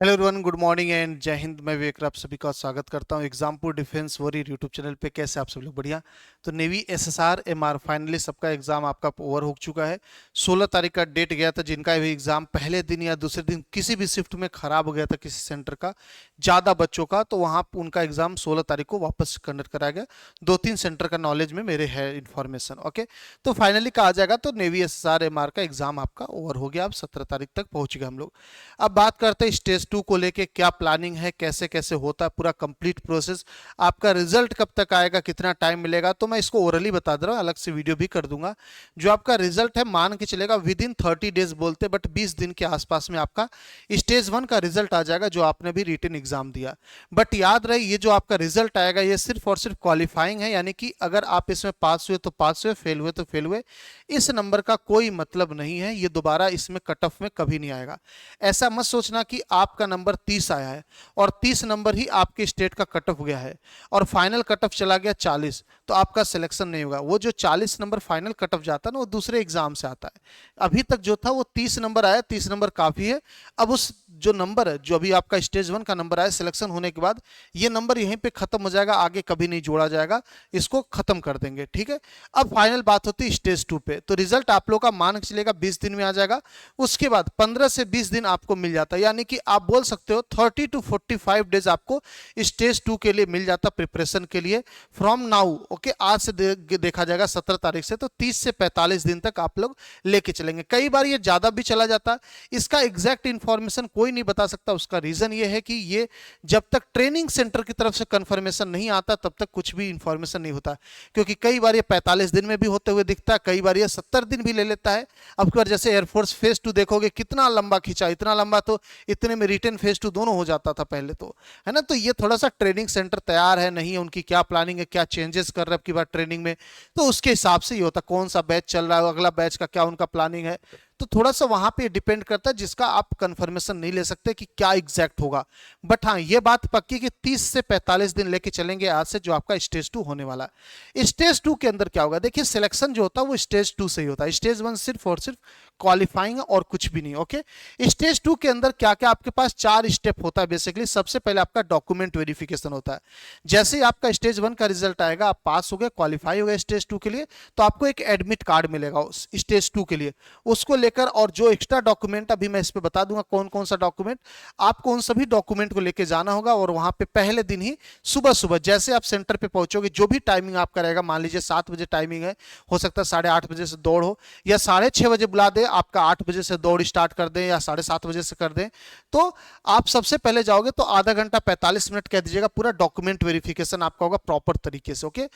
Hello everyone, good morning and जय हिंद। मैं विवेक, आप सभी का स्वागत करता हूं Exampur defence warrior YouTube channel पे। कैसे आप सब लोग? बढ़िया। तो नेवी एसएसआर एमआर फाइनली सबका एग्जाम आपका ओवर हो चुका है। 16 तारीख का डेट गया था। जिनका भी एग्जाम पहले दिन या दूसरे दिन किसी भी शिफ्ट में खराब हो गया था, किसी सेंटर का ज़्यादा बच्चों का, तो वहाँ उनका एग्जाम 16 तारीख को वापस कंडक्ट कराया गया। 2-3 सेंटर का नॉलेज में मेरे है इन्फॉर्मेशन। ओके, तो फाइनली कहा जाएगा तो नेवी एसएसआर एमआर का एग्जाम आपका ओवर हो गया। अब 17 तारीख तक पहुंच गए हम लोग। अब बात करते हैं स्टेज 2 को लेके क्या प्लानिंग है, कैसे कैसे होता है पूरा कंप्लीट प्रोसेस, आपका रिजल्ट कब तक आएगा, कितना टाइम मिलेगा। तो मैं इसको ओरली बता दे रहा हूँ, अलग से वीडियो भी कर दूंगा। जो आपका रिजल्ट है मान के चलेगा विद इन 30 डेज बोलते, बट 20 दिन के आसपास में आपका स्टेज 1 का रिजल्ट आ जाएगा, जो आपने भी रिटन एग्जाम दिया। बट याद रहे, ये जो आपका रिजल्ट आएगा ये सिर्फ और सिर्फ क्वालिफाइंग है, यानी कि अगर आप इसमें पास हुए तो पास हुए, फेल हुए तो फेल हुए। इस नंबर का कोई मतलब नहीं है, ये दोबारा इसमें कट ऑफ में कभी नहीं आएगा। ऐसा मत सोचना कि आपका नंबर 30 आया है और 30 नंबर ही आपके स्टेट का कट ऑफ गया है और फाइनल कट ऑफ चला गया 40, तो आपका सिलेक्शन नहीं होगा। वो जो 40 नंबर फाइनल कट ऑफ जाता है ना, वो दूसरे एग्जाम से आता है। अभी तक जो था वो 30 नंबर आया, 30 नंबर काफी है। अब उस जो नंबर है, जो अभी आपका स्टेज 1 का नंबर आया सिलेक्शन होने के बाद, ये नंबर यहीं पे खत्म हो जाएगा, आगे कभी नहीं जोड़ा जाएगा, इसको खत्म कर देंगे। ठीक है। अब फाइनल बात होती है स्टेज 2 पे। तो रिजल्ट आप लोग का मान के चलेगा 20 दिन में आ जाएगा। उसके बाद 15 से 20 दिन आपको मिल जाता है, यानी कि आप बोल सकते हो 30 to 45 डेज आपको स्टेज 2 के लिए मिल जाता प्रिपरेशन के लिए फ्रॉम नाउ। ओके, आज से देखा जाएगा 17 तारीख से, तो 30 से 45 दिन तक आप लोग लेके चलेंगे। कई बार ये ज्यादा भी चला जाता है, इसका एग्जैक्ट इंफॉर्मेशन कोई नहीं बता सकता। उसका रीजन ये है कि ये जब तक ट्रेनिंग सेंटर की तरफ से कंफर्मेशन नहीं आता तब तक कुछ भी इंफॉर्मेशन नहीं होता, क्योंकि कई बार ये 45 दिन में भी होते हुए दिखता है, कई बार ये 70 दिन भी ले लेता है। अब की बार जैसे एयरफोर्स फेज 2 देखोगे कितना लंबा खींचा, इतना लंबा, तो इतने में रिटर्न फेज 2 दोनों हो जाता था पहले, तो है ना। तो ये थोड़ा सा ट्रेनिंग सेंटर तैयार है नहीं है, उनकी क्या प्लानिंग है, क्या चेंजेस कर रहे हैं अब की बार ट्रेनिंग में, तो उसके हिसाब से ये होता कौन सा बैच चल रहा है, अगला बैच का क्या उनका प्लानिंग है। तो थोड़ा सा वहां पे डिपेंड करता है, जिसका आप कंफर्मेशन नहीं ले सकते कि क्या एग्जैक्ट होगा। बट हाँ, ये बात पक्की कि 30 से 45 दिन लेके चलेंगे आज से, जो आपका स्टेज 2 होने वाला है। स्टेज 2 के अंदर क्या होगा, देखिए सिलेक्शन जो होता है वो स्टेज 2 से ही होता है। स्टेज 1 सिर्फ और सिर्फ क्वालिफाइंग और कुछ भी नहीं। ओके, स्टेज 2 के अंदर क्या क्या आपके पास 4 स्टेप होता है बेसिकली। सबसे पहले आपका डॉक्यूमेंट वेरिफिकेशन होता है। जैसे ही आपका स्टेज 1 का रिजल्ट आएगा, आप पास हो गए, क्वालिफाई हो गए स्टेज 2 के लिए, तो आपको एक एडमिट कार्ड मिलेगा स्टेज 2 के लिए। उसको लेकर और जो एक्स्ट्रा डॉक्यूमेंट अभी मैं इस पे बता दूंगा कौन कौन सा डॉक्यूमेंट, आपको उन सभी डॉक्यूमेंट को लेके जाना होगा। और वहां पे पहले दिन ही सुबह सुबह जैसे आप सेंटर पे पहुंचोगे, जो भी टाइमिंग आपका रहेगा, मान लीजिए 7 बजे टाइमिंग है, हो सकता है 8:30 बजे से दौड़ हो, या 6:30 बजे बुला दे, आपका 8 बजे से दौड़ स्टार्ट कर दें, या 7:30 बजे से कर दें, तो आप सबसे पहले जाओगे तो आधा घंटा 45 मिनट कह दीजिएगा, पूरा डॉक्यूमेंट वेरिफिकेशन आपका होगा प्रॉपर तरीके से। ओके,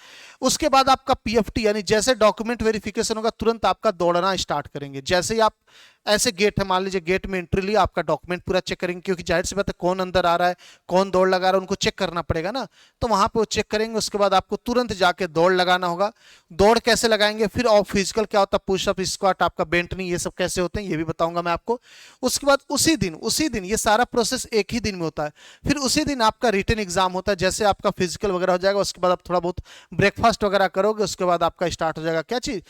उसके बाद आपका पीएफटी, यानी जैसे डॉक्यूमेंट वेरिफिकेशन होगा तुरंत आपका दौड़ना स्टार्ट करेंगे। जैसे ही आप ऐसे गेट है, मान लीजिए गेट में एंट्री लिया, आपका डॉक्यूमेंट पूरा चेक करेंगे, क्योंकि जाहिर सी बात है कौन अंदर आ रहा है, कौन दौड़ लगा रहा है, उनको चेक करना पड़ेगा ना। तो वहां पे वो चेक करेंगे। उसके बाद आपको तुरंत जाके दौड़ लगाना होगा। दौड़ कैसे लगाएंगे, फिर और फिजिकल क्या होता है, पुशअप, स्क्वाट, आपका बेंटनी, ये सब कैसे होते हैं ये भी बताऊंगा मैं आपको। उसके बाद उसी दिन ये सारा प्रोसेस एक ही दिन में होता है। फिर उसी दिन आपका रिटन एग्जाम होता है। जैसे आपका फिजिकल वगैरह हो जाएगा, उसके बाद आप थोड़ा बहुत ब्रेकफास्ट वगैरह करोगे, उसके बाद आपका स्टार्ट हो जाएगा क्या चीज,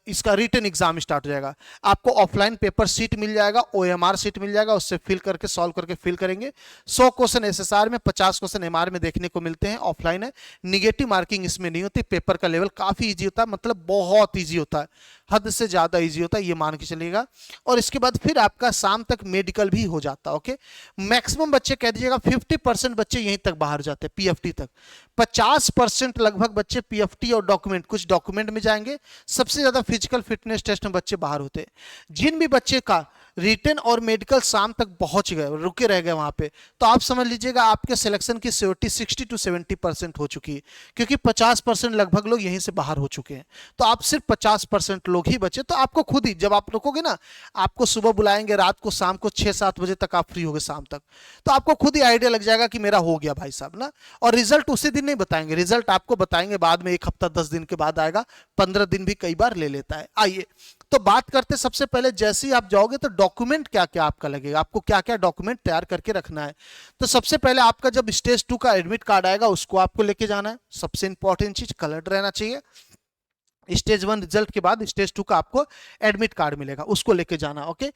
इसका रिटन एग्जाम स्टार्ट हो जाएगा। आपको ऑफलाइन पेपर शीट मिल जाएगा, ओएमआर शीट मिल जाएगा, उससे फिल करके सॉल्व करके फिल करेंगे। 100 क्वेश्चन एसएसआर में, 50 क्वेश्चन एमआर में देखने को मिलते हैं। ऑफलाइन है, निगेटिव मार्किंग इसमें नहीं होती। पेपर का लेवल काफी इजी होता है, मतलब बहुत इजी होता है, हद से ज्यादा इजी होता है, ये मान के चलिएगा। और इसके बाद फिर आपका शाम तक मेडिकल भी हो जाता है। ओके, मैक्सिमम बच्चे कह दीजिएगा 50% बच्चे यहीं तक बाहर जाते हैं पीएफटी तक। 50% लगभग बच्चे पीएफटी और डॉक्यूमेंट, कुछ डॉक्यूमेंट में जाएंगे। सबसे ज्यादा फिजिकल फिटनेस टेस्ट में बच्चे बाहर होते हैं। जिन भी बच्चे का रिटन और मेडिकल शाम तक पहुंच गए, रुके रह गए वहां पे, तो आप समझ लीजिएगा आपके सिलेक्शन की सियोरिटी 60 to 70% हो चुकी है, क्योंकि 50% लगभग लोग यहीं से बाहर हो चुके हैं। तो आप सिर्फ 50% लोग ही बचे। तो आपको खुद ही जब आप रुकोगे ना, आपको सुबह बुलाएंगे, रात को शाम को 6-7 बजे तक आप फ्री होगे शाम तक, तो आपको खुद ही आइडिया लग जाएगा कि मेरा हो गया भाई साहब ना। और रिजल्ट उसी दिन नहीं बताएंगे, रिजल्ट आपको बताएंगे बाद में, 1 हफ्ता 10 दिन के बाद आएगा, 15 दिन भी कई बार ले लेता है। आइए तो बात करते, सबसे पहले जैसे ही आप जाओगे तो डॉक्यूमेंट क्या क्या आपका लगेगा, आपको क्या क्या डॉक्यूमेंट तैयार करके रखना है। तो सबसे पहले आपका जब स्टेज 2 का एडमिट कार्ड आएगा, उसको आपको लेके जाना है। सबसे इंपॉर्टेंट चीज कलर्ड रहना चाहिए। स्टेज 1 रिजल्ट के बाद स्टेज 2 का आपको एडमिट कार्ड मिलेगा, उसको लेके जाना। ओके,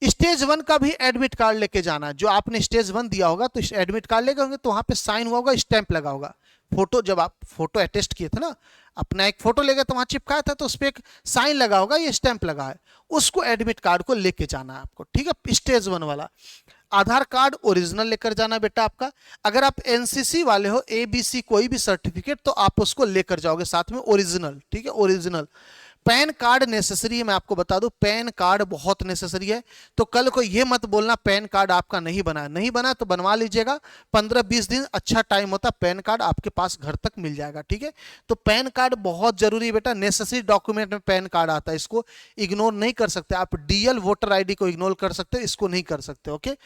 स्टेज 1 का भी एडमिट कार्ड लेके जाना है। जो आपने स्टेज 1 दिया होगा तो एडमिट कार्ड लेके होंगे तो वहां पे साइन हुआ होगा, स्टैंप लगा होगा। फोटो जब आप फोटो अटेस्ट किए थे ना, अपना एक फोटो ले गए तो वहां चिपकाया था तो उस पर एक साइन लगा होगा, ये स्टैंप लगा है, उसको एडमिट कार्ड को लेके जाना है आपको, ठीक है, स्टेज 1 वाला। आधार कार्ड ओरिजिनल लेकर जाना बेटा आपका। अगर आप एनसीसी वाले हो, एबीसी कोई भी सर्टिफिकेट, तो आप उसको लेकर जाओगे साथ में ओरिजिनल, ठीक है, ओरिजिनल। पैन कार्ड नेसेसरी है, मैं आपको बता दूं पैन कार्ड बहुत नेसेसरी है। तो कल को ये मत बोलना पैन कार्ड आपका नहीं बना, नहीं बना तो बनवा लीजिएगा, 15-20 दिन अच्छा टाइम होता, पैन कार्ड आपके पास घर तक मिल जाएगा, ठीक है। तो पैन कार्ड बहुत जरूरी है बेटा, नेसेसरी डॉक्यूमेंट में पैन कार्ड आता है, इसको इग्नोर नहीं कर सकते आप। डीएल वोटर आईडी को इग्नोर कर सकते हो, इसको नहीं कर सकते, ओके।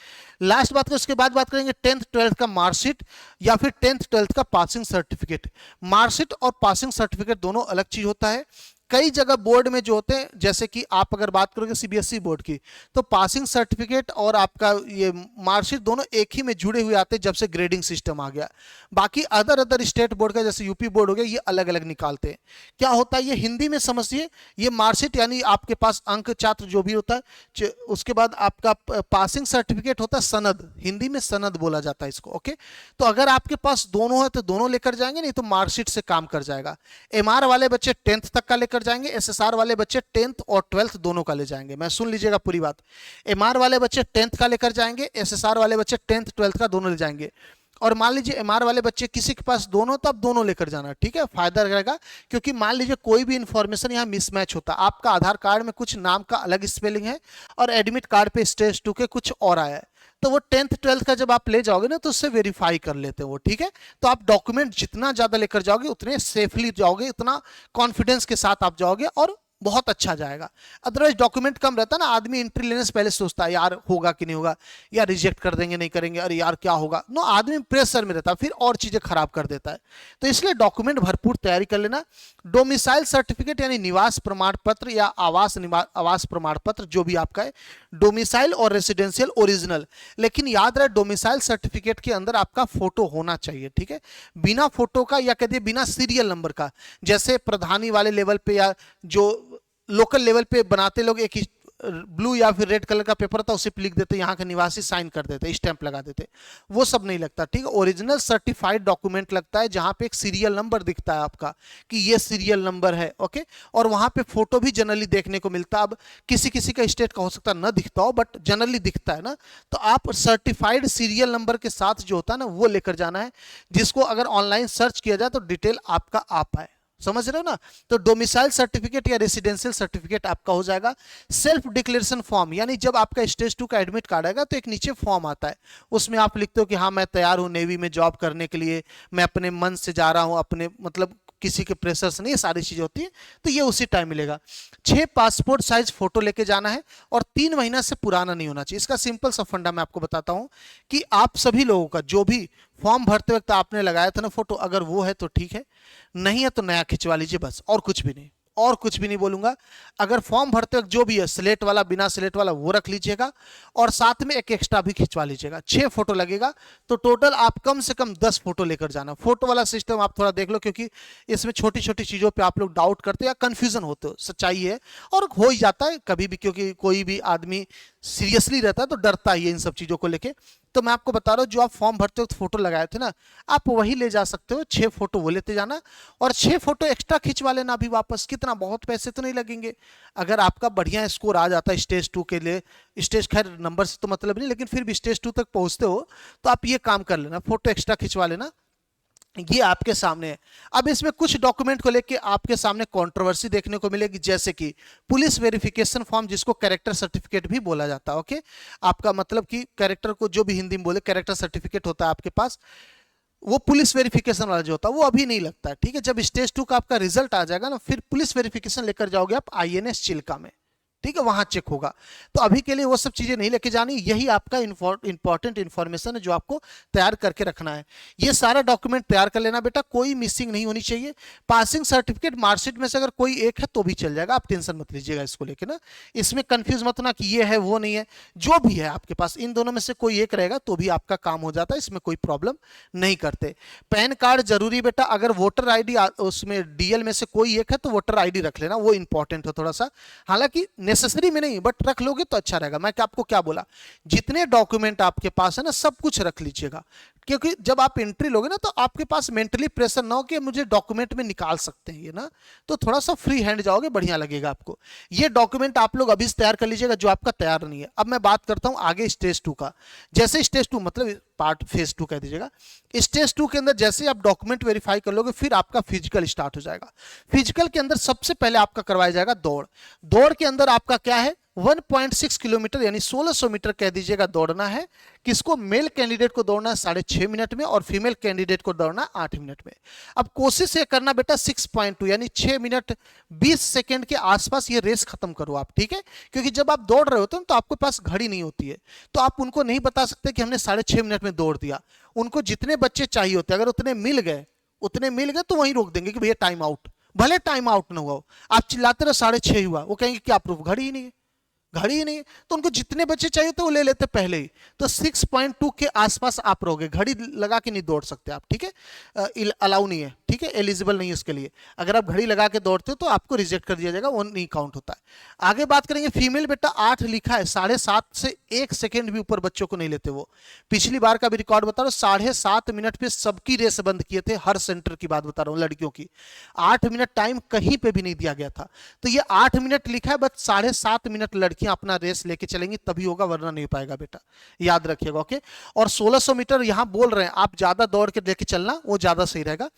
लास्ट बात करें, उसके बाद बात करेंगे 10th 12th का मार्कशीट या फिर 10th 12th का पासिंग सर्टिफिकेट। मार्कशीट और पासिंग सर्टिफिकेट दोनों अलग चीज होता है। कई जगह बोर्ड में जो होते हैं, जैसे कि आप अगर बात करोगे सीबीएसई बोर्ड की, तो पासिंग सर्टिफिकेट और आपका ये मार्कशीट दोनों एक ही में जुड़े हुए आते हैं जब से ग्रेडिंग सिस्टम आ गया। बाकी अदर स्टेट बोर्ड का जैसे यूपी बोर्ड हो गया, ये अलग अलग निकालते हैं। क्या होता है ये हिंदी में समझिए, ये मार्कशीट यानी आपके पास अंक छात्र जो भी होता है, उसके बाद आपका पासिंग सर्टिफिकेट होता है सनद, हिंदी में सनद बोला जाता है इसको, ओके। तो अगर आपके पास दोनों है तो दोनों लेकर जाएंगे, नहीं तो मार्कशीट से काम कर जाएगा। एमआर वाले बच्चे 10th तक का लेकर जाएंगे, एसएसआर वाले बच्चे 10th और 12th दोनों का ले जाएंगे। मैं सुन लीजिएगा पूरी बात, एमआर वाले बच्चे 10th का लेकर जाएंगे, एसएसआर वाले बच्चे 10th 12th का दोनों ले जाएंगे। और मान लीजिए एमआर वाले बच्चे किसी के पास दोनों, तो आप दोनों लेकर जाना, ठीक है, फायदा रहेगा। क्योंकि मान लीजिए कोई भी इंफॉर्मेशन यहाँ मिसमैच होता, आपका आधार कार्ड में कुछ नाम का अलग स्पेलिंग है और एडमिट कार्ड पे स्टेज 2 के कुछ और आया है, तो वो 10th 12th का जब आप ले जाओगे ना तो उससे वेरीफाई कर लेते हैं वो, ठीक है। तो आप डॉक्यूमेंट जितना ज्यादा लेकर जाओगे उतने सेफली जाओगे, उतना कॉन्फिडेंस के साथ आप जाओगे और बहुत अच्छा जाएगा। अदरवाइज डॉक्यूमेंट कम रहता है ना, आदमी एंट्री लेने से पहले सोचता है यार होगा कि नहीं होगा, या रिजेक्ट कर देंगे नहीं करेंगे, अरे यार क्या होगा, नो, आदमी प्रेशर में रहता है, फिर और चीजें खराब कर देता है। तो इसलिए डॉक्यूमेंट भरपूर तैयारी कर लेना। डोमिसाइल सर्टिफिकेट यानी निवास प्रमाण पत्र या आवास प्रमाण पत्र जो भी आपका है, डोमिसाइल और रेसिडेंशियल ओरिजिनल। लेकिन याद रहे डोमिसाइल सर्टिफिकेट के अंदर आपका फोटो होना चाहिए, ठीक है। बिना फोटो का या कहते बिना सीरियल नंबर का, जैसे प्रधानी वाले लेवल पे या जो लोकल लेवल पे बनाते लोग, एक ब्लू या फिर रेड कलर का पेपर था उसे लिख देते यहाँ के निवासी, साइन कर देते, स्टैंप लगा देते, वो सब नहीं लगता, ठीक है। ओरिजिनल सर्टिफाइड डॉक्यूमेंट लगता है जहां पे एक सीरियल नंबर दिखता है आपका कि ये सीरियल नंबर है, ओके। और वहां पे फोटो भी जनरली देखने को मिलता है। अब किसी किसी का स्टेट का हो सकता है ना दिखता हो, बट जनरली दिखता है ना। तो आप सर्टिफाइड सीरियल नंबर के साथ जो होता है ना वो लेकर जाना है, जिसको अगर ऑनलाइन सर्च किया जाए तो डिटेल आपका आ पाए, समझ रहे हो ना। तो डोमिसाइल सर्टिफिकेट या रेसिडेंशियल सर्टिफिकेट आपका हो जाएगा। सेल्फ डिक्लेरेशन फॉर्म, यानी जब आपका स्टेज 2 का एडमिट कार्ड आएगा तो एक नीचे फॉर्म आता है, उसमें आप लिखते हो कि हाँ मैं तैयार हूं नेवी में जॉब करने के लिए, मैं अपने मन से जा रहा हूं, अपने मतलब किसी के प्रेशर से नहीं, सारी चीजें होती है, तो ये उसी टाइम मिलेगा। 6 पासपोर्ट साइज फोटो लेके जाना है और 3 महीना से पुराना नहीं होना चाहिए। इसका सिंपल सा फंडा मैं आपको बताता हूं कि आप सभी लोगों का जो भी फॉर्म भरते वक्त आपने लगाया था ना फोटो, अगर वो है तो ठीक है, नहीं है तो नया खिंचवा लीजिए बस, और कुछ भी नहीं, और कुछ भी नहीं बोलूंगा। अगर फॉर्म भरते वक्त जो भी है स्लेट वाला बिना स्लेट वाला वो रख लीजिएगा, और साथ में एक एक्स्ट्रा भी खिंचवा लीजिएगा। 6 फोटो लगेगा, तो टोटल आप कम से कम 10 फोटो लेकर जाना। फोटो वाला सिस्टम आप थोड़ा देख लो, क्योंकि इसमें छोटी छोटी चीजों पे आप लोग डाउट करते या कंफ्यूजन होते हो, सच्चाई है और हो ही जाता है कभी भी, क्योंकि कोई भी आदमी सीरियसली रहता है तो डरता ही है इन सब चीजों को लेके। तो मैं आपको बता रहा हूं जो आप फॉर्म भरते वक्त फोटो लगाए थे ना, आप वही ले जा सकते हो। 6 फोटो वो लेते जाना और 6 फोटो एक्स्ट्रा खिंचवा लेना अभी वापस। कितना, बहुत पैसे तो नहीं लगेंगे। अगर आपका बढ़िया स्कोर आ जाता है स्टेज 2 के लिए, स्टेज खैर नंबर से तो मतलब नहीं, लेकिन फिर भी स्टेज 2 तक पहुंचते हो तो आप ये काम कर लेना, फोटो एक्स्ट्रा खिंचवा लेना। ये आपके सामने है। अब इसमें कुछ डॉक्यूमेंट को लेके आपके सामने कंट्रोवर्सी देखने को मिलेगी, जैसे कि पुलिस वेरिफिकेशन फॉर्म, जिसको कैरेक्टर सर्टिफिकेट भी बोला जाता है, ओके। आपका मतलब कि कैरेक्टर को जो भी हिंदी में बोले कैरेक्टर सर्टिफिकेट होता है आपके पास, वो पुलिस वेरिफिकेशन वाला जो होता है वो अभी नहीं लगता है, ठीक है। जब स्टेज 2 का आपका रिजल्ट आ जाएगा ना, फिर पुलिस वेरिफिकेशन लेकर जाओगे आप आईएनएस चिल्का में, ठीक है, वहां चेक होगा। तो अभी के लिए वो सब चीजें नहीं लेके जानी, यही आपका इंपॉर्टेंट इंफॉर्मेशन है जो आपको तैयार करके रखना है। ये सारा डॉक्यूमेंट तैयार कर लेना बेटा, कोई मिसिंग नहीं होनी चाहिए। पासिंग सर्टिफिकेट मार्कशीट में से अगर कोई एक है तो भी चल जाएगा, आप टेंशन मत लीजिएगा इसको लेके ना, इसमें कंफ्यूज मत होना कि ये है वो नहीं है, जो भी है आपके पास इन दोनों में से कोई एक रहेगा तो भी आपका काम हो जाता है, इसमें कोई प्रॉब्लम नहीं करते। पैन कार्ड जरूरी बेटा, अगर वोटर आईडी उसमें डीएल में से कोई एक है तो वोटर आईडी रख लेना, वो इंपॉर्टेंट है थोड़ा सा। हालांकि नेसेसरी में नहीं, बट रख लोगे तो अच्छा रहेगा। मैं आपको क्या बोला, जितने डॉक्यूमेंट आपके पास है ना सब कुछ रख लीजिएगा, क्योंकि जब आप एंट्री लोगे ना तो आपके पास मेंटली प्रेशर ना हो कि मुझे डॉक्यूमेंट में निकाल सकते हैं ये ना, तो थोड़ा सा फ्री हैंड जाओगे, बढ़िया लगेगा आपको। ये डॉक्यूमेंट आप लोग अभी से तैयार कर लीजिएगा जो आपका तैयार नहीं है। अब मैं बात करता हूं आगे स्टेज 2 का। जैसे स्टेज 2 मतलब पार्ट फेज 2 कह दीजिएगा, स्टेज 2 के अंदर जैसे आप डॉक्यूमेंट वेरीफाई कर लोगे फिर आपका फिजिकल स्टार्ट हो जाएगा। फिजिकल के अंदर सबसे पहले आपका करवाया जाएगा दौड़। दौड़ के अंदर आपका क्या है, 1.6 किलोमीटर यानी 1600 मीटर कह दीजिएगा दौड़ना है। किसको, मेल कैंडिडेट को दौड़ना है 6.5 मिनट में और फीमेल कैंडिडेट को दौड़ना है 8 मिनट में। अब कोशिश ये करना बेटा 6.2 यानी 6 मिनट 20 सेकंड के आसपास ये रेस खत्म करो आप, ठीक है। क्योंकि जब आप दौड़ रहे होते हो तो आपके पास घड़ी नहीं होती है, तो आप उनको नहीं बता सकते कि हमने 6.5 मिनट में दौड़ दिया। उनको जितने बच्चे चाहिए होते, अगर उतने मिल गए तो वहीं रोक देंगे कि भैया टाइम आउट, भले टाइम आउट ना हुआ हो। आप चिल्लाते रहो 6.5 हुआ, वो कहेंगे क्या प्रूफ, घड़ी ही नहीं है, घड़ी ही नहीं है। तो उनको जितने बच्चे चाहिए थे वो ले लेते पहले ही। तो 6.2 के आसपास आप रहोगे, घड़ी लगा के नहीं दौड़ सकते आप, ठीक है, अलाउ नहीं है, ठीक है, एलिजिबल नहीं है उसके लिए। अगर आप घड़ी लगा के दौड़ते हो तो आपको रिजेक्ट कर दिया जाएगा, वो नहीं काउंट होता है। आगे बात करेंगे फीमेल बेटा 8 लिखा है, 7.5 से 1 सेकेंड भी ऊपर बच्चों को नहीं लेते वो। पिछली बार का भी रिकॉर्ड बता रहा हूँ, 7.5 मिनट पे सबकी रेस बंद किए थे, हर सेंटर की बात बता रहा हूँ लड़कियों की। 8 मिनट टाइम कहीं पे भी नहीं दिया गया था। तो ये 8 मिनट लिखा है, बस 7.5 मिनट लड़कियां अपना रेस लेके चलेंगी तभी होगा, वरना नहीं पाएगा बेटा, याद रखिएगा, ओके। और 1600 मीटर यहां बोल रहे हैं, आप ज्यादा दौड़ के लेके चलना, वो ज्यादा सही रहेगा।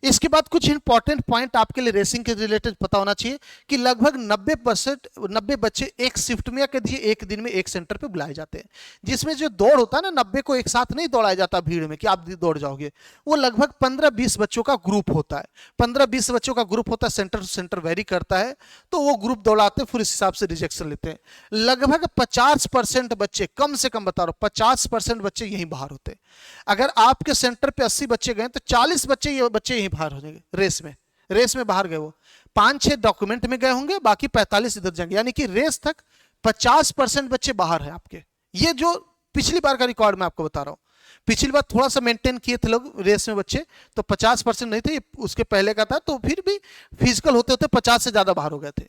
इसके बाद कुछ इंपॉर्टेंट पॉइंट आपके लिए रेसिंग के रिलेटेड पता होना चाहिए कि लगभग 90 बच्चे एक शिफ्ट में या कह दीजिए एक दिन में एक सेंटर पे बुलाए जाते हैं। जिसमें जो दौड़ होता है ना, 90 को एक साथ नहीं दौड़ाया जाता भीड़ में कि आप दौड़ जाओगे, वो लगभग 15-20 बच्चों का ग्रुप होता है। 15-20 बच्चों का ग्रुप होता है, सेंटर टू सेंटर वेरी करता है, तो वो ग्रुप दौड़ाते हैं, फिर इस हिसाब से रिजेक्शन लेते हैं। लगभग 50% बच्चे, कम से कम बता रहा हूं 50% बच्चे यहीं बाहर होते हैं। अगर आपके सेंटर पे 80 बच्चे गए तो 40 बच्चे यहीं बाहर हो जाएंगे रेस में बाहर गए, वो 5-6 डॉक्यूमेंट में गए होंगे, बाकी 45 इधर जाएंगे, यानी कि रेस तक 50% बच्चे बाहर हैं आपके। ये जो पिछली बार का रिकॉर्ड मैं आपको बता रहा हूं, पिछली बार थोड़ा सा मेंटेन किए थे लोग रेस में बच्चे, तो 50% नहीं थे, उसके पहले का था, तो फिर भी फिजिकल होते होते 50 से ज्यादा बाहर हो गए थे।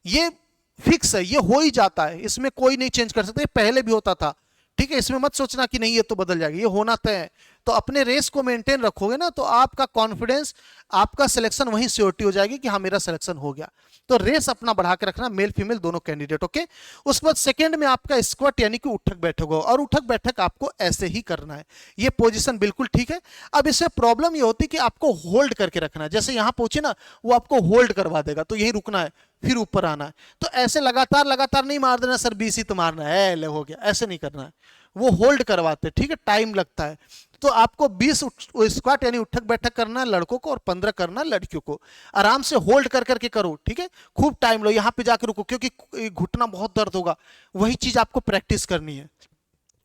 ये फिक्स है, ये हो ही जाता है, इसमें कोई नहीं चेंज कर सकते, पहले भी होता था, ठीक है। इसमें मत सोचना कि नहीं ये तो बदल जाएगा, ये होना तय है। तो अपने रेस को मेंटेन रखोगे ना तो आपका कॉन्फिडेंस, आपका सिलेक्शन वहीं श्योरिटी हो जाएगी कि हाँ मेरा सिलेक्शन हो गया। तो रेस अपना बढ़ा के रखना, मेल फीमेल दोनों कैंडिडेट, ओके। उसके बाद सेकंड में आपका स्क्वाट यानी कि उठक बैठक हो, और उठक बैठक आपको ऐसे ही करना है, ये पोजीशन बिल्कुल ठीक है। अब इससे प्रॉब्लम ये होती है कि आपको होल्ड करके रखना है, जैसे यहां पहुंचे ना वो आपको होल्ड करवा देगा, तो यही रुकना है, फिर ऊपर आना है। तो ऐसे लगातार नहीं मार देना सर, 20 ही तो मारना है, ले हो गया, ऐसे नहीं करना है, वो होल्ड करवाते, ठीक है, टाइम लगता है। तो आपको 20 स्क्वाट यानी उठक बैठक करना है लड़कों को और 15 करना है लड़कियों को। आराम से होल्ड कर करके करो, ठीक है, खूब टाइम लो, यहां पे जाकर रुको क्योंकि घुटना बहुत दर्द होगा, वही चीज आपको प्रैक्टिस करनी है।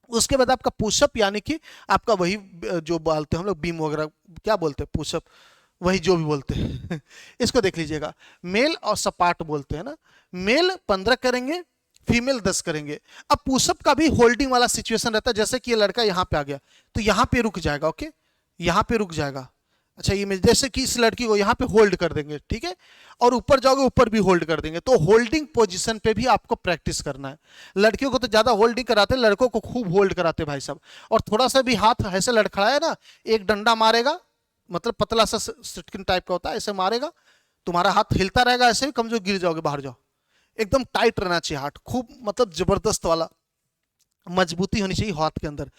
उसके बाद आपका पुशअप यानी कि आपका वही जो बोलते हैं हम लोग बीम वगैरह, क्या बोलते हैं पुशअप, वही जो भी बोलते हैं इसको देख लीजिएगा, मेल और सपाट बोलते हैं ना, मेल 15 करेंगे, फीमेल 10 करेंगे। अब पुशअप का भी होल्डिंग वाला सिचुएशन रहता है, जैसे कि ये लड़का यहां पे आ गया तो यहां पे रुक जाएगा, ओके, यहां पे रुक जाएगा। अच्छा ये जैसे कि इस लड़की को यहां पे होल्ड कर देंगे, ठीक है, और ऊपर जाओगे ऊपर भी होल्ड कर देंगे। तो होल्डिंग पोजीशन पे भी आपको प्रैक्टिस करना है। लड़कियों को तो ज्यादा होल्डिंग कराते, लड़कों को खूब होल्ड कराते भाई साहब। और थोड़ा सा भी हाथ ऐसे लड़खड़ाया ना, एक डंडा मारेगा, मतलब पतला सा सिटकिन टाइप का होता है, ऐसे मारेगा, तुम्हारा हाथ हिलता रहेगा, ऐसे ही कमजोर गिर जाओगे, बाहर जाओ। एकदम टाइट रहना चाहिए हाथ, खूब मतलब जबरदस्त वाला मजबूती होनी चाहिए हाथ के अंदर।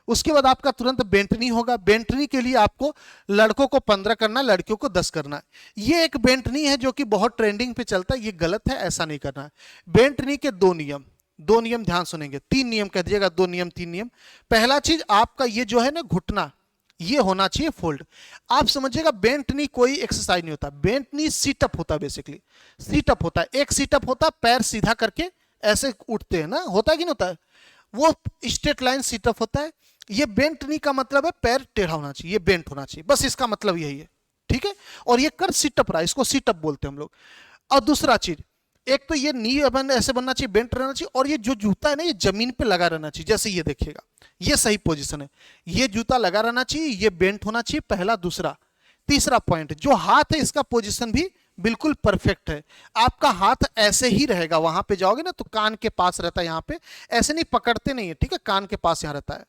उसके बाद आपका तुरंत बेंटनी होगा। बेंटनी के लिए आपको लड़कों को 15 करना, लड़कियों को 10 करना है। ये एक बेंटनी है जो कि बहुत ट्रेंडिंग पे चलता है, ये गलत है, ऐसा नहीं करना है। बेंटनी के दो नियम ध्यान सुनेंगे, 3 नियम कह दीजिएगा, 2 नियम 3 नियम। पहला चीज आपका ये जो है ना घुटना, ये होना चाहिए फोल्ड। आप समझिएगा बेंट नी कोई एक्सरसाइज नहीं होता, बेंट नी सीटअप होता है, बेसिकली सीटअप होता है। एक सीटअप होता है पैर सीधा करके ऐसे उठते हैं ना, होता है कि नहीं होता है, वो स्ट्रेट लाइन सीटअप होता है। ये बेंट नी का मतलब है पैर टेढ़ा होना चाहिए, ये बेंट होना चाहिए, बस इसका मतलब यही है, ठीक है। और ये कर सीटअप रहा, इसको सीटअप बोलते हैं हम लोग। और दूसरा चीज, एक तो ये नी ऐसे बनना चाहिए, बेंट रहना चाहिए, और ये जो जूता है ना ये जमीन पे लगा रहना चाहिए, जैसे ये देखिएगा, ये सही पोजीशन है, ये जूता लगा रहना चाहिए, ये बेंट होना चाहिए, पहला। दूसरा तीसरा पॉइंट, जो हाथ है इसका पोजीशन भी बिल्कुल परफेक्ट है। आपका हाथ ऐसे ही रहेगा, वहां पे जाओगे ना तो कान के पास रहता है, यहाँ पे ऐसे नहीं पकड़ते नहीं है, ठीक है, कान के पास यहाँ रहता है।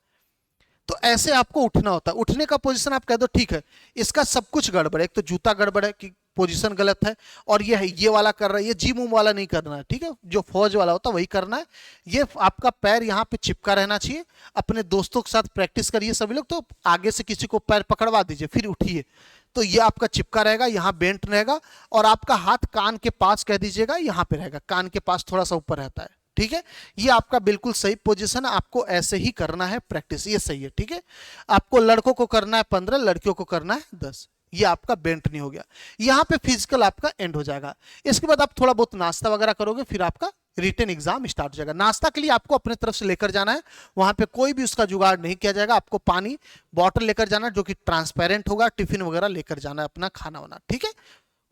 तो ऐसे आपको उठना होता है। उठने का पोजीशन आप कह दो ठीक है, इसका सब कुछ गड़बड़ है। एक तो जूता गड़बड़ है कि पोजीशन गलत है, और ये वाला कर रहा है, ये जिम वाला नहीं करना है, ठीक है, जो फौज वाला होता है वही करना है। ये आपका पैर यहाँ पे चिपका रहना चाहिए। अपने दोस्तों के साथ प्रैक्टिस करिए सभी लोग, तो आगे से किसी को पैर पकड़वा दीजिए फिर उठिए, तो ये आपका चिपका रहेगा, यहाँ बेंट रहेगा। और आपका हाथ कान के पास कह दीजिएगा, यहाँ पे रहेगा, कान के पास थोड़ा सा ऊपर रहता है, ठीक है। ये आपका बिल्कुल सही पोजीशन है, आपको ऐसे ही करना है प्रैक्टिस, ये सही है, ठीक है। आपको लड़कों को करना है 15, लड़कियों को करना है 10। ये आपका बेंट नहीं हो गया, यहाँ पे फिजिकल आपका एंड हो जाएगा। इसके बाद आप थोड़ा बहुत नाश्ता वगैरह करोगे, फिर आपका रिटन एग्जाम स्टार्ट हो जाएगा। नाश्ता के लिए आपको अपने तरफ से लेकर जाना है, वहां पे कोई भी उसका जुगाड़ नहीं किया जाएगा। आपको पानी बॉटल लेकर जाना है जो कि ट्रांसपेरेंट होगा, टिफिन वगैरह लेकर जाना है अपना खाना वाना, ठीक है।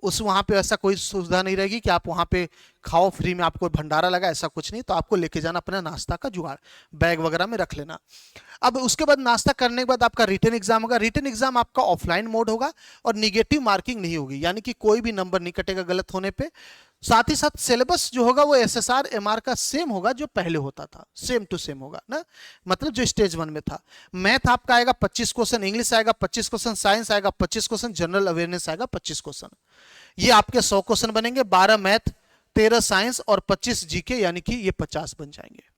उस वहां पे ऐसा कोई सुविधा नहीं रहेगी कि आप वहां पे खाओ फ्री में, आपको भंडारा लगा, ऐसा कुछ नहीं। तो आपको लेके जाना अपना नाश्ता का जुगाड़, बैग वगैरह में रख लेना। अब उसके बाद नाश्ता करने के बाद आपका रिटन एग्जाम होगा। रिटन एग्जाम आपका ऑफलाइन मोड होगा और निगेटिव मार्किंग नहीं होगी, यानी कि कोई भी नंबर नहीं कटेगा गलत होने पे। साथ ही साथ सिलेबस जो होगा वो एसएसआर एमआर का सेम होगा जो पहले होता था, सेम टू सेम होगा ना, मतलब जो स्टेज 1 में था। मैथ आपका आएगा 25 क्वेश्चन, इंग्लिश आएगा 25 क्वेश्चन, साइंस आएगा 25 क्वेश्चन, जनरल अवेयरनेस आएगा 25 क्वेश्चन। ये आपके 100 क्वेश्चन बनेंगे, 12 मैथ, 13 साइंस और 25 जीके, यानी कि ये 50 बन जाएंगे।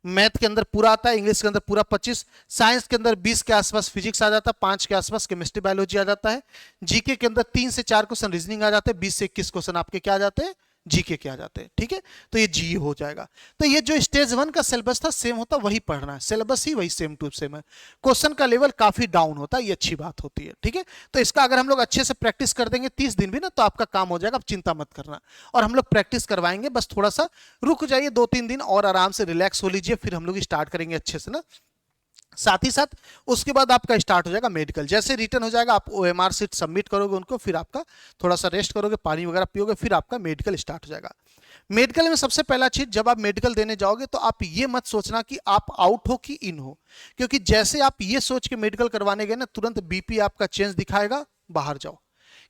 मैथ के अंदर पूरा आता है, इंग्लिश के अंदर पूरा 25, साइंस के अंदर 20 के आसपास फिजिक्स आ जाता है, 5 के आसपास केमिस्ट्री बायोलॉजी आ जाता है, जीके के अंदर 3 से 4 क्वेश्चन रीजनिंग आ जाते हैं, 20 से 21 क्वेश्चन आपके क्या आ जाते हैं, जीके के आ जाते हैं, ठीक है। तो ये जी हो जाएगा। तो ये जो स्टेज 1 का सिलेबस था सेम होता, वही पढ़ना है, सिलेबस ही वही सेम टू सेम है। क्वेश्चन का लेवल काफी डाउन होता है, ये अच्छी बात होती है, ठीक है। तो इसका अगर हम लोग अच्छे से प्रैक्टिस कर देंगे 30 दिन भी ना, तो आपका काम हो जाएगा, आप चिंता मत करना। और हम लोग प्रैक्टिस करवाएंगे, बस थोड़ा सा रुक जाइए, 2-3 दिन और आराम से रिलैक्स हो लीजिए, फिर हम लोग स्टार्ट करेंगे अच्छे से ना। साथ ही साथ उसके बाद आपका स्टार्ट हो जाएगा मेडिकल। जैसे रिटर्न हो जाएगा, आप ओएमआर सीट सबमिट करोगे उनको, फिर आपका थोड़ा सा रेस्ट करोगे, पानी वगैरह पियोगे, फिर आपका मेडिकल स्टार्ट हो जाएगा। मेडिकल में सबसे पहला चीज, जब आप मेडिकल देने जाओगे तो आप ये मत सोचना कि आप आउट हो कि इन हो, क्योंकि जैसे आप ये सोच के मेडिकल करवाने गए ना, तुरंत बीपी आपका चेंज दिखाएगा, बाहर जाओ।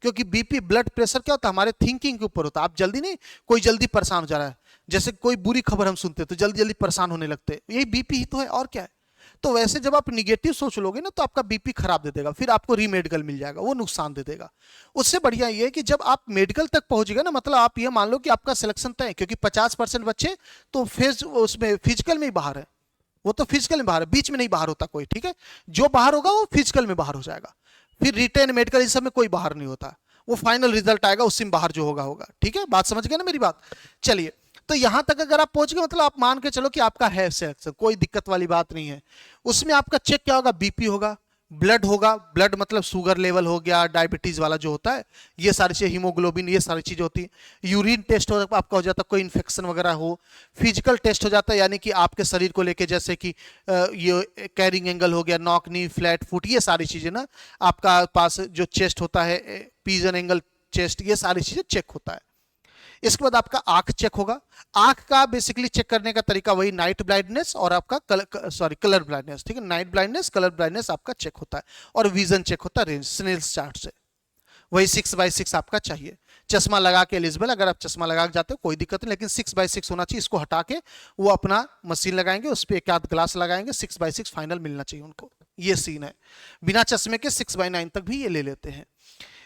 क्योंकि बीपी ब्लड प्रेशर क्या होता है, हमारे थिंकिंग के ऊपर होता है। आप जल्दी नहीं, कोई जल्दी परेशान हो जा रहा है, जैसे कोई बुरी खबर हम सुनते हैं तो जल्दी जल्दी परेशान होने लगते हैं, यही बीपी ही तो है, और क्या है। तो वैसे जब आप निगेटिव सोच लोगे ना, तो आपका बीपी खराब दे देगा, फिर आपको रीमेडिकल मिल जाएगा, वो नुकसान दे देगा। उससे बढ़िया ये है कि जब आप मेडिकल तक पहुंचेगा ना, मतलब आप ये मान लो कि आपका सिलेक्शन तय है, क्योंकि 50% बच्चे तो फेज उसमें फिजिकल में ही बाहर है, वो तो फिजिकल में बाहर है, बीच में नहीं बाहर होता कोई, ठीक है। जो बाहर होगा वो फिजिकल में बाहर हो जाएगा, फिर रिटेन मेडिकल इस सब में कोई बाहर नहीं होता, वो फाइनल रिजल्ट आएगा, उससे बाहर जो होगा होगा, ठीक है। बात समझ गए ना मेरी बात। चलिए, तो यहां तक अगर आप पहुंच गए, मतलब आप मान के चलो कि आपका है सिलेक्शन, कोई दिक्कत वाली बात नहीं है। उसमें आपका चेक क्या होगा, बीपी होगा, ब्लड होगा, ब्लड मतलब शुगर लेवल हो गया, डायबिटीज वाला जो होता है, ये सारी चीजें, हीमोग्लोबिन, ये सारी चीजें होती है। यूरिन टेस्ट हो आपका हो जाता है, कोई इन्फेक्शन वगैरह हो। फिजिकल टेस्ट हो जाता है, यानी कि आपके शरीर को लेके, जैसे कि ये कैरिंग एंगल हो गया, नॉक नी, फ्लैट फुट, ये सारी चीजें ना, आपका पास जो चेस्ट होता है, पिजन एंगल चेस्ट, ये सारी चीजें चेक होता है। इसके बाद आपका आंख चेक होगा। आंख का बेसिकली चेक करने का तरीका वही नाइट ब्लाइंडनेस और आपका कलर ब्लाइंडनेस, ठीक है। नाइट ब्लाइंडनेस, कलर ब्लाइंडनेस आपका चेक होता है, और विजन चेक होता है रेंज स्नेल्स चार्ट से, वही 6x6 आपका चाहिए। चश्मा लगा के एलिजिबल, अगर आप चश्मा लगा के जाते हो कोई दिक्कत नहीं, लेकिन 6x6 होना चाहिए। इसको हटा के वो अपना मशीन लगाएंगे, उस पर एक आध ग्लास लगाएंगे, 6x6 फाइनल मिलना चाहिए उनको, ये सीन है। बिना चश्मे के 6x9 तक भी ये ले लेते हैं।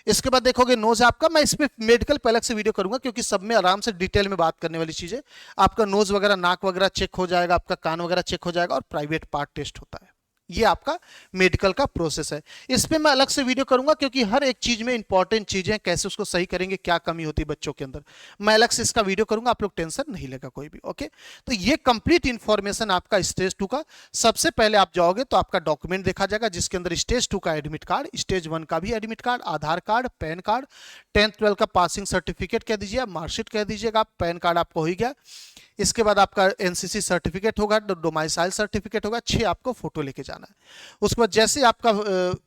इसके बाद देखोगे नोज आपका, मैं इस पे मेडिकल पे अलग से वीडियो करूंगा, क्योंकि सब में आराम से डिटेल में बात करने वाली चीज है। आपका नोज वगैरह, नाक वगैरह चेक हो जाएगा, आपका कान वगैरह चेक हो जाएगा, और प्राइवेट पार्ट टेस्ट होता है। ये आपका मेडिकल का प्रोसेस है। इस पे मैं अलग से वीडियो करूंगा, क्योंकि हर एक चीज में इंपॉर्टेंट चीजें, कैसे उसको सही करेंगे, क्या कमी होती है बच्चों के अंदर, मैं अलग से इसका वीडियो करूंगा, आप लोग टेंशन नहीं लेगा कोई भी, ओके। तो ये कंप्लीट इंफॉर्मेशन आपका स्टेज 2 का। सबसे पहले आप जाओगे तो आपका डॉक्यूमेंट देखा जाएगा, जिसके अंदर स्टेज 2 का एडमिट कार्ड, स्टेज 1 का भी admit card, Aadhaar card, PAN card, 10th 12th का पासिंग सर्टिफिकेट कह दीजिए, मार्कशीट कह दीजिएगा, पैन कार्ड आपको हो ही गया। इसके बाद आपका एनसीसी सर्टिफिकेट होगा, डोमाइसाइल सर्टिफिकेट होगा, 6 आपको फोटो लेके जाना है। उसके बाद जैसे आपका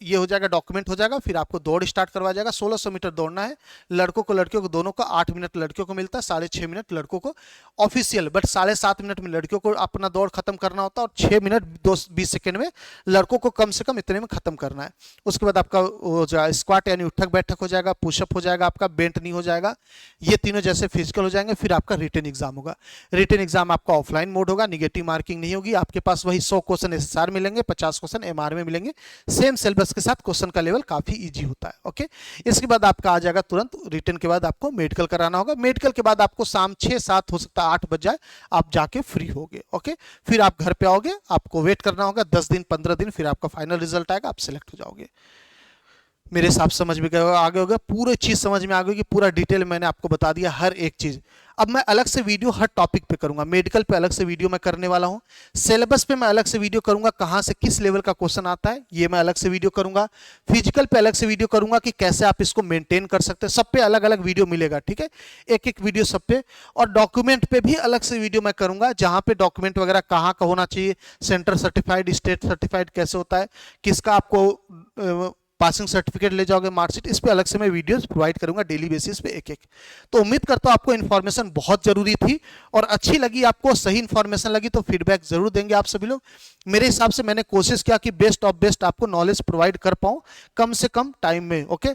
ये हो जाएगा, डॉक्यूमेंट हो जाएगा, फिर आपको दौड़ स्टार्ट करवाया जाएगा। 1600 मीटर दौड़ना है, लड़कों को लड़कियों को दोनों का 8 मिनट लड़कियों को मिलता है, 6.5 मिनट लड़कों को ऑफिशियल, बट 7.5 मिनट में लड़कियों को अपना दौड़ खत्म करना होता है और 6 मिनट 20 सेकेंड में लड़कों को कम से कम इतने में खत्म करना है। उसके बाद आपका हो जाएगा स्क्वाट यानी उठक बैठक हो जाएगा, पुशअप हो जाएगा, आपका बेंट नहीं हो जाएगा, ये तीनों जैसे फिजिकल हो जाएंगे। फिर आपका रिटन एग्जाम होगा। रिटन एग्जाम आपका ऑफलाइन मोड होगा, निगेटिव मार्किंग नहीं होगी। आपके पास वही 100 क्वेश्चन एसएसआर मिलेंगे, 50 क्वेश्चन एमआर में मिलेंगे, सेम सिलेबस के साथ। क्वेश्चन का लेवल काफी इजी होता है। ओके, इसके बाद आपका आ जाएगा तुरंत रिटन के बाद आपको मेडिकल कराना होगा। मेडिकल के बाद आपको शाम 6-7 हो सकता है 8 बज जाए, आप जाके फ्री होगे। ओके, फिर आप घर पे आओगे, आपको वेट करना होगा 10 दिन 15 दिन, फिर आपका फाइनल रिजल्ट आएगा, आप सिलेक्ट हो जाओगे। मेरे हिसाब से समझ में गए होगा, आगे होगा, पूरी चीज समझ में आ गई कि पूरा डिटेल मैंने आपको बता दिया हर एक चीज। अब मैं अलग से वीडियो हर टॉपिक पे करूंगा। मेडिकल पे अलग से वीडियो मैं करने वाला हूं, सिलेबस पे मैं अलग से वीडियो करूंगा, कहां से किस लेवल का क्वेश्चन आता है ये मैं अलग से वीडियो करूंगा। फिजिकल पे अलग से वीडियो करूंगा कि कैसे आप इसको मेंटेन कर सकते हैं, सब पे अलग अलग वीडियो मिलेगा, ठीक है, एक एक वीडियो सब पे। और डॉक्यूमेंट पे भी अलग से वीडियो मैं करूंगा, जहां पे डॉक्यूमेंट वगैरह कहां का होना चाहिए, सेंटर सर्टिफाइड, स्टेट सर्टिफाइड कैसे होता है, किसका आपको पासिंग सर्टिफिकेट ले जाओगे, मार्कशीट, इस पे अलग से मैं वीडियोस प्रोवाइड करूंगा डेली बेसिस पे एक एक। तो उम्मीद करता हूं आपको इन्फॉर्मेशन बहुत जरूरी थी और अच्छी लगी, आपको सही इन्फॉर्मेशन लगी तो फीडबैक जरूर देंगे आप सभी लोग। मेरे हिसाब से मैंने कोशिश किया कि बेस्ट ऑफ बेस्ट आपको नॉलेज प्रोवाइड कर पाऊं कम से कम टाइम में। ओके,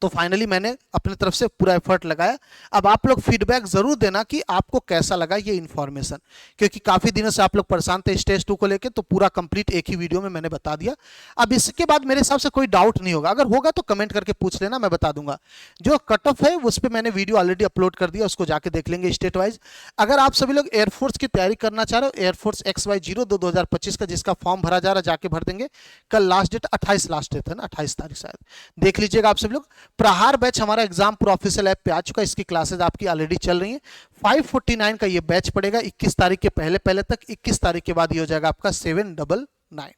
तो फाइनली मैंने अपनी तरफ से पूरा एफर्ट लगाया। अब आप लोग फीडबैक जरूर देना कि आपको कैसा लगा ये इन्फॉर्मेशन, क्योंकि काफी दिनों से आप लोग परेशान थे स्टेज 2 को लेके, तो पूरा कंप्लीट एक ही वीडियो में मैंने बता दिया। अब इसके बाद मेरे हिसाब से कोई डाउट नहीं होगा, अगर होगा तो कमेंट करके पूछ लेना, मैं बता दूंगा। जो कट ऑफ है उस पर मैंने वीडियो ऑलरेडी अपलोड कर दिया, उसको जाके देख लेंगे स्टेट वाइज। अगर आप सभी लोग एयरफोर्स की तैयारी करना चाह रहे हो, एयरफोर्स XY02 2025 का जिसका फॉर्म भरा जा रहा है, जाके भर देंगे। कल लास्ट डेट 28 लास्ट डेट है ना, 28 तारीख शायद, देख लीजिएगा आप सभी लोग। प्रहार बैच हमारा एग्जाम पूरा ऑफिशियल ऐप पे आ चुका है, इसकी क्लासेस आपकी ऑलरेडी चल रही हैं। 549 का ये बैच पड़ेगा 21 तारीख के पहले तक, 21 तारीख के बाद ये हो जाएगा आपका 799।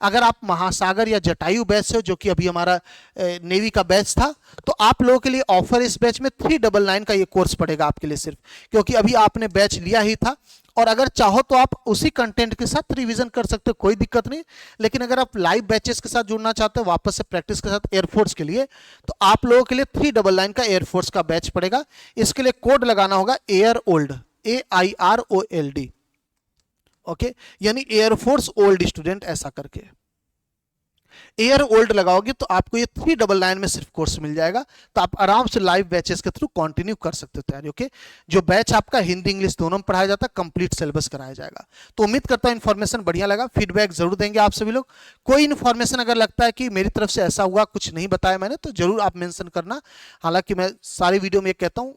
अगर आप महासागर या जटायु बैच से हो, जो कि अभी हमारा नेवी का बैच था, तो आप लोगों के लिए ऑफर इस बैच में 399 का ये कोर्स पड़ेगा आपके लिए सिर्फ, क्योंकि अभी आपने बैच लिया ही था। और अगर चाहो तो आप उसी कंटेंट के साथ रिवीजन कर सकते हो, कोई दिक्कत नहीं। लेकिन अगर आप लाइव बैचेस के साथ जुड़ना चाहते हो वापस से प्रैक्टिस के साथ एयरफोर्स के लिए, तो आप लोगों के लिए 399 का एयरफोर्स का बैच पड़ेगा। इसके लिए कोड लगाना होगा एयर ओल्ड, AIROLD। ओके, यानी एयरफोर्स ओल्ड स्टूडेंट, ऐसा करके एयर ओल्ड लगाओगे तो आपको ये 399 में सिर्फ कोर्स मिल जाएगा। तो आप आराम से लाइव बैचेस के थ्रू कंटिन्यू कर सकते हो तैयारी। ओके, जो बैच आपका हिंदी इंग्लिश दोनों में पढ़ाया जाता है, कंप्लीट सिलेबस कराया जाएगा। तो उम्मीद करता हूं इन्फॉर्मेशन बढ़िया लगा, फीडबैक जरूर देंगे आप सभी लोग। कोई इन्फॉर्मेशन अगर लगता है कि मेरी तरफ से ऐसा हुआ, कुछ नहीं बताया मैंने, तो जरूर आप मेंशन करना। हालांकि मैं सारी वीडियो में ये कहता हूं,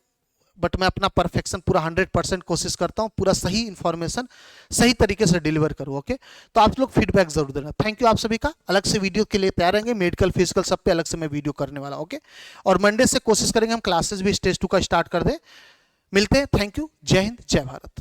बट मैं अपना परफेक्शन पूरा 100% कोशिश करता हूं, पूरा सही इन्फॉर्मेशन सही तरीके से डिलीवर करूं। ओके, तो आप लोग फीडबैक जरूर देना। थैंक यू आप सभी का। अलग से वीडियो के लिए तैयार रहेंगे, मेडिकल फिजिकल सब पे अलग से मैं वीडियो करने वाला। ओके, और मंडे से कोशिश करेंगे हम क्लासेस भी स्टेज 2 का स्टार्ट कर दें। मिलते हैं, थैंक यू, जय हिंद जय भारत।